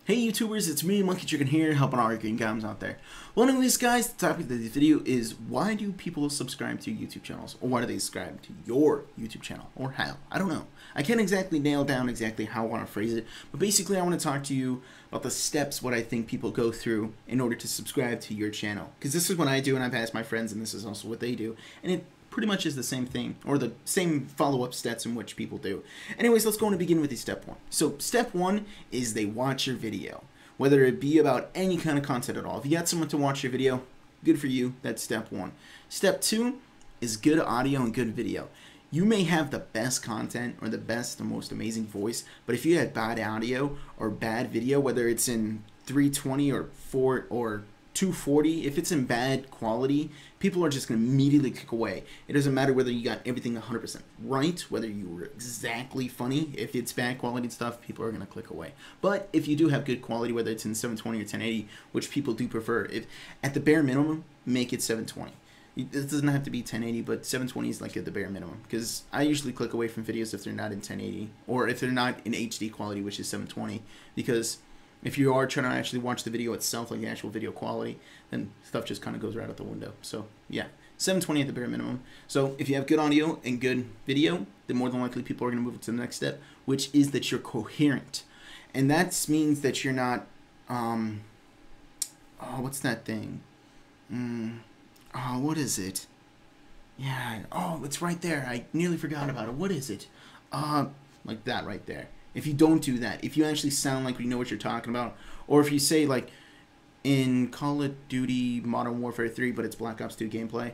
Hey YouTubers, it's me, Monkey Dragon here, helping all our green guys out there. Well anyways guys, the topic of this video is why do people subscribe to YouTube channels? Or why do they subscribe to your YouTube channel? Or how? I don't know. I can't exactly nail down exactly how I want to phrase it, but basically I want to talk to you about the steps, what I think people go through in order to subscribe to your channel. Because this is what I do and I've asked my friends and this is also what they do. And it pretty much is the same thing, or the same follow-up steps in which people do. Anyways, let's go and begin with the step one. So step one is they watch your video, whether it be about any kind of content at all. If you got someone to watch your video, good for you. That's step one. Step two is good audio and good video. You may have the best content or the best, the most amazing voice, but if you had bad audio or bad video, whether it's in 320 or 240, if it's in bad quality, people are just going to immediately click away. It doesn't matter whether you got everything 100% right, whether you were exactly funny. If it's bad quality stuff, people are going to click away. But if you do have good quality, whether it's in 720 or 1080, which people do prefer, if at the bare minimum, make it 720. It doesn't have to be 1080, but 720 is like at the bare minimum. Because I usually click away from videos if they're not in 1080, or if they're not in HD quality, which is 720, because if you are trying to actually watch the video itself, like the actual video quality, then stuff just kind of goes right out the window. So yeah, 720 at the bare minimum. So if you have good audio and good video, then more than likely people are going to move to the next step, which is that you're coherent. And that means that you're not, what's that thing? What is it? Yeah, it's right there. I nearly forgot about it. What is it? Like that right there. If you don't do that, if you actually sound like you know what you're talking about, or if you say like in Call of Duty Modern Warfare 3, but it's Black Ops 2 gameplay,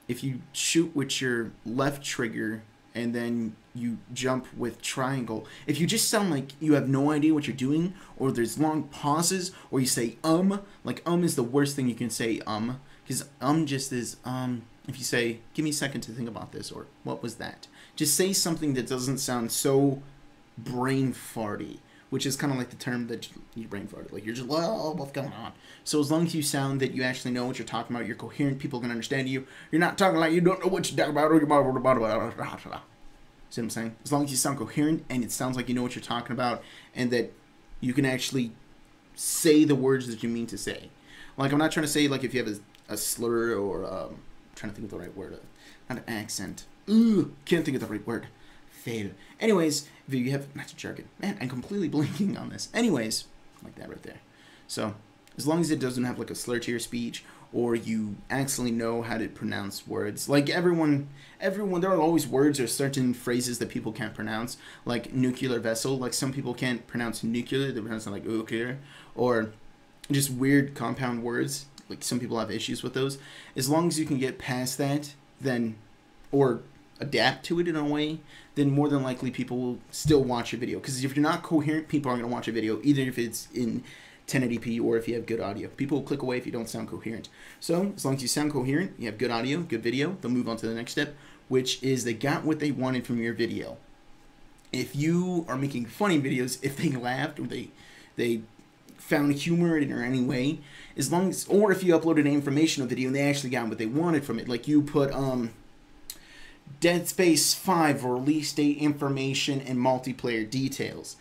if you shoot with your left trigger and then you jump with triangle, if you just sound like you have no idea what you're doing, or there's long pauses, or you say like is the worst thing you can say, because just is if you say, give me a second to think about this, or what was that? Just say something that doesn't sound so brain farty, which is kind of like the term that you brain farted. Like you're just, oh, what's going on? So as long as you sound that you actually know what you're talking about, you're coherent, people can understand you. You're not talking like you don't know what you're talking about. See what I'm saying? As long as you sound coherent and it sounds like you know what you're talking about, and that you can actually say the words that you mean to say. Like I'm not trying to say like if you have a slur or I'm trying to think of the right word, not an accent. Can't think of the right word. Fail. Anyways, if you have, not a jargon. Man, I'm completely blanking on this. Anyways, like that right there. So, as long as it doesn't have like a slur to your speech, or you actually know how to pronounce words. Like everyone, there are always words or certain phrases that people can't pronounce. Like nuclear vessel. Like some people can't pronounce nuclear, they pronounce it like nuclear. Or just weird compound words. Like some people have issues with those. As long as you can get past that, then, or adapt to it in a way, then more than likely people will still watch your video. Because if you're not coherent, people aren't going to watch your video, either if it's in 1080p or if you have good audio. People will click away if you don't sound coherent. So as long as you sound coherent, you have good audio, good video, they'll move on to the next step, which is they got what they wanted from your video. If you are making funny videos, if they laughed or they found humor in it or any way, as long as, or if you uploaded an informational video and they actually got what they wanted from it, like you put Dead Space 5 release date information and multiplayer details,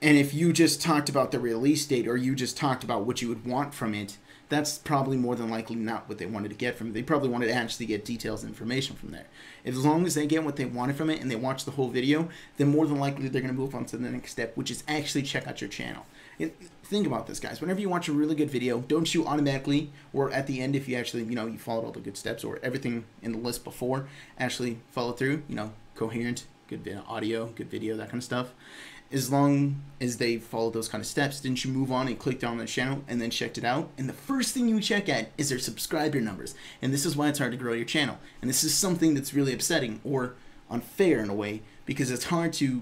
and if you just talked about the release date or you just talked about what you would want from it, that's probably more than likely not what they wanted to get from it. They probably wanted to actually get details and information from there. As long as they get what they wanted from it and they watch the whole video, then more than likely they're going to move on to the next step, which is actually check out your channel. Think about this, guys. Whenever you watch a really good video, don't you automatically, or at the end if you actually, you followed all the good steps or everything in the list before, actually follow through, coherent, good audio, good video, that kind of stuff. As long as they followed those kind of steps, didn't you move on and clicked on the channel and then checked it out? And the first thing you check at is their subscriber numbers. And this is why it's hard to grow your channel. And this is something that's really upsetting or unfair in a way, because it's hard to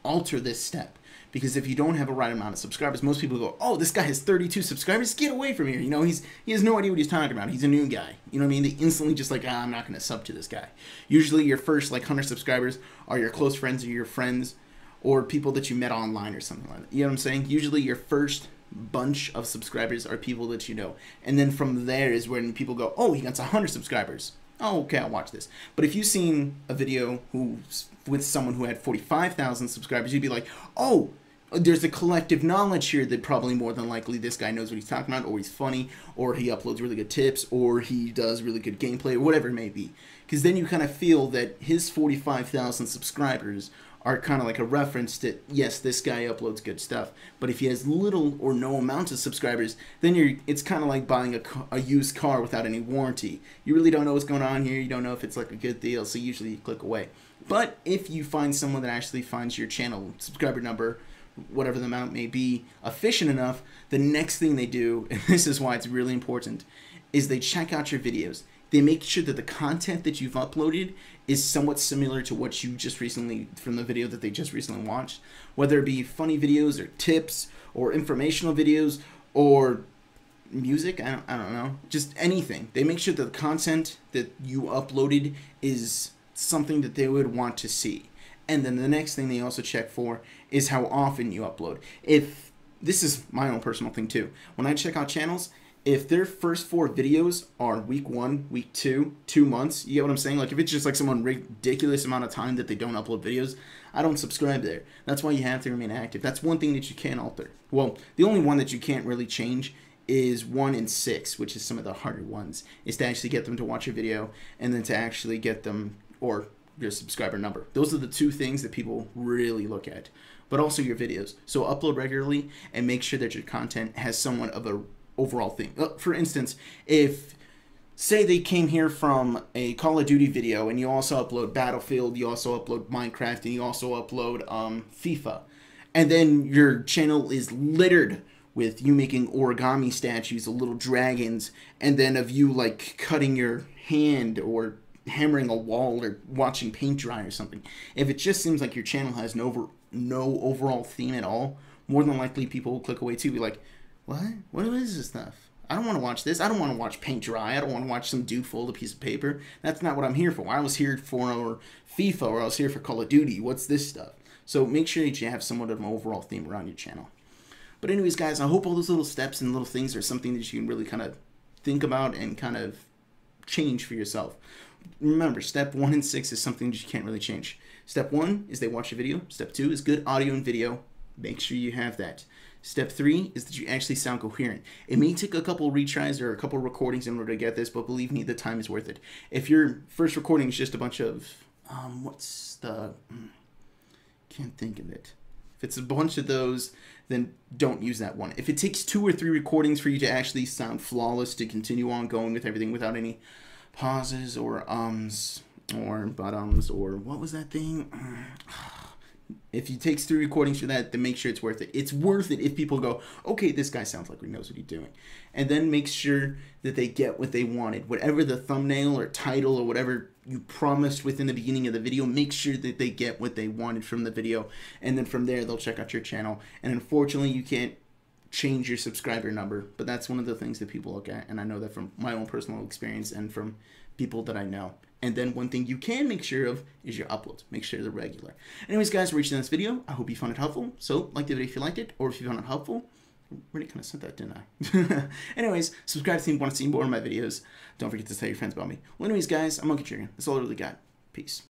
alter this step. Because if you don't have a right amount of subscribers, most people go, oh, this guy has 32 subscribers, get away from here. He has no idea what he's talking about. He's a new guy. You know what I mean? They instantly just like, I'm not going to sub to this guy. Usually your first like 100 subscribers are your close friends or your friends or people that you met online or something like that. You know what I'm saying? Usually your first bunch of subscribers are people that you know. And then from there is when people go, oh, he got 100 subscribers. Oh, okay, I'll watch this. But if you've seen a video with someone who had 45,000 subscribers, you'd be like, oh, there's a collective knowledge here that probably more than likely this guy knows what he's talking about, or he's funny, or he uploads really good tips, or he does really good gameplay, or whatever it may be. Because then you kind of feel that his 45,000 subscribers are kind of like a reference that, yes, this guy uploads good stuff. But if he has little or no amount of subscribers, then it's kind of like buying a used car without any warranty. You really don't know what's going on here. You don't know if it's like a good deal, so usually you click away. But if you find someone that actually finds your channel subscriber number, whatever the amount may be, efficient enough, the next thing they do, and this is why it's really important, is they check out your videos. They make sure that the content that you've uploaded is somewhat similar to what you just recently, from the video that they just recently watched, whether it be funny videos or tips or informational videos or music, I don't know, just anything. They make sure that the content that you uploaded is something that they would want to see. And then the next thing they also check for is how often you upload. If this is my own personal thing too, when I check out channels, if their first 4 videos are week 1, week 2, 2 months, you get what I'm saying? Like if it's just like some ridiculous amount of time that they don't upload videos, I don't subscribe there. That's why you have to remain active. That's one thing that you can't alter. Well, the only one that you can't really change is 1 and 6, which is some of the harder ones, is to actually get them to watch your video and then to actually get them, or your subscriber number. Those are the 2 things that people really look at, but also your videos. So upload regularly and make sure that your content has somewhat of a overall theme. For instance, if say they came here from a Call of Duty video and you also upload Battlefield, you also upload Minecraft, and you also upload FIFA, and then your channel is littered with you making origami statues of little dragons, and then of you like cutting your hand or hammering a wall or watching paint dry or something. If it just seems like your channel has no overall theme at all, more than likely people will click away too. Be like, what is this stuff? I don't want to watch this. I don't want to watch paint dry. I don't want to watch some dude fold a piece of paper. That's not what I'm here for. I was here for FIFA, or I was here for Call of Duty. What's this stuff? So make sure that you have somewhat of an overall theme around your channel. But anyways, guys, I hope all those little steps and little things are something that you can really kind of think about and kind of change for yourself. Remember, step 1 and 6 is something that you can't really change. Step 1 is they watch a video. Step 2 is good audio and video. Make sure you have that. Step 3 is that you actually sound coherent. It may take a couple retries or a couple recordings in order to get this, but believe me, the time is worth it. If your first recording is just a bunch of, can't think of it. If it's a bunch of those, then don't use that one. If it takes 2 or 3 recordings for you to actually sound flawless, to continue on going with everything without any pauses or ums or but-ums or what was that thing? If it takes 3 recordings for that, then make sure it's worth it. It's worth it if people go, okay, this guy sounds like he knows what he's doing. And then make sure that they get what they wanted. Whatever the thumbnail or title or whatever you promised within the beginning of the video, make sure that they get what they wanted from the video. And then from there, they'll check out your channel. And unfortunately, you can't change your subscriber number, but that's one of the things that people look at. And I know that from my own personal experience and from people that I know. And then one thing you can make sure of is your uploads. Make sure they're regular. Anyways, guys, we're reaching this video. I hope you found it helpful. So, like the video if you liked it, or if you found it helpful. I really kind of said that, didn't I? Anyways, subscribe if you want to see more of my videos. Don't forget to tell your friends about me. Well, anyways, guys, I'm Monkey Dragon. That's all I really got. Peace.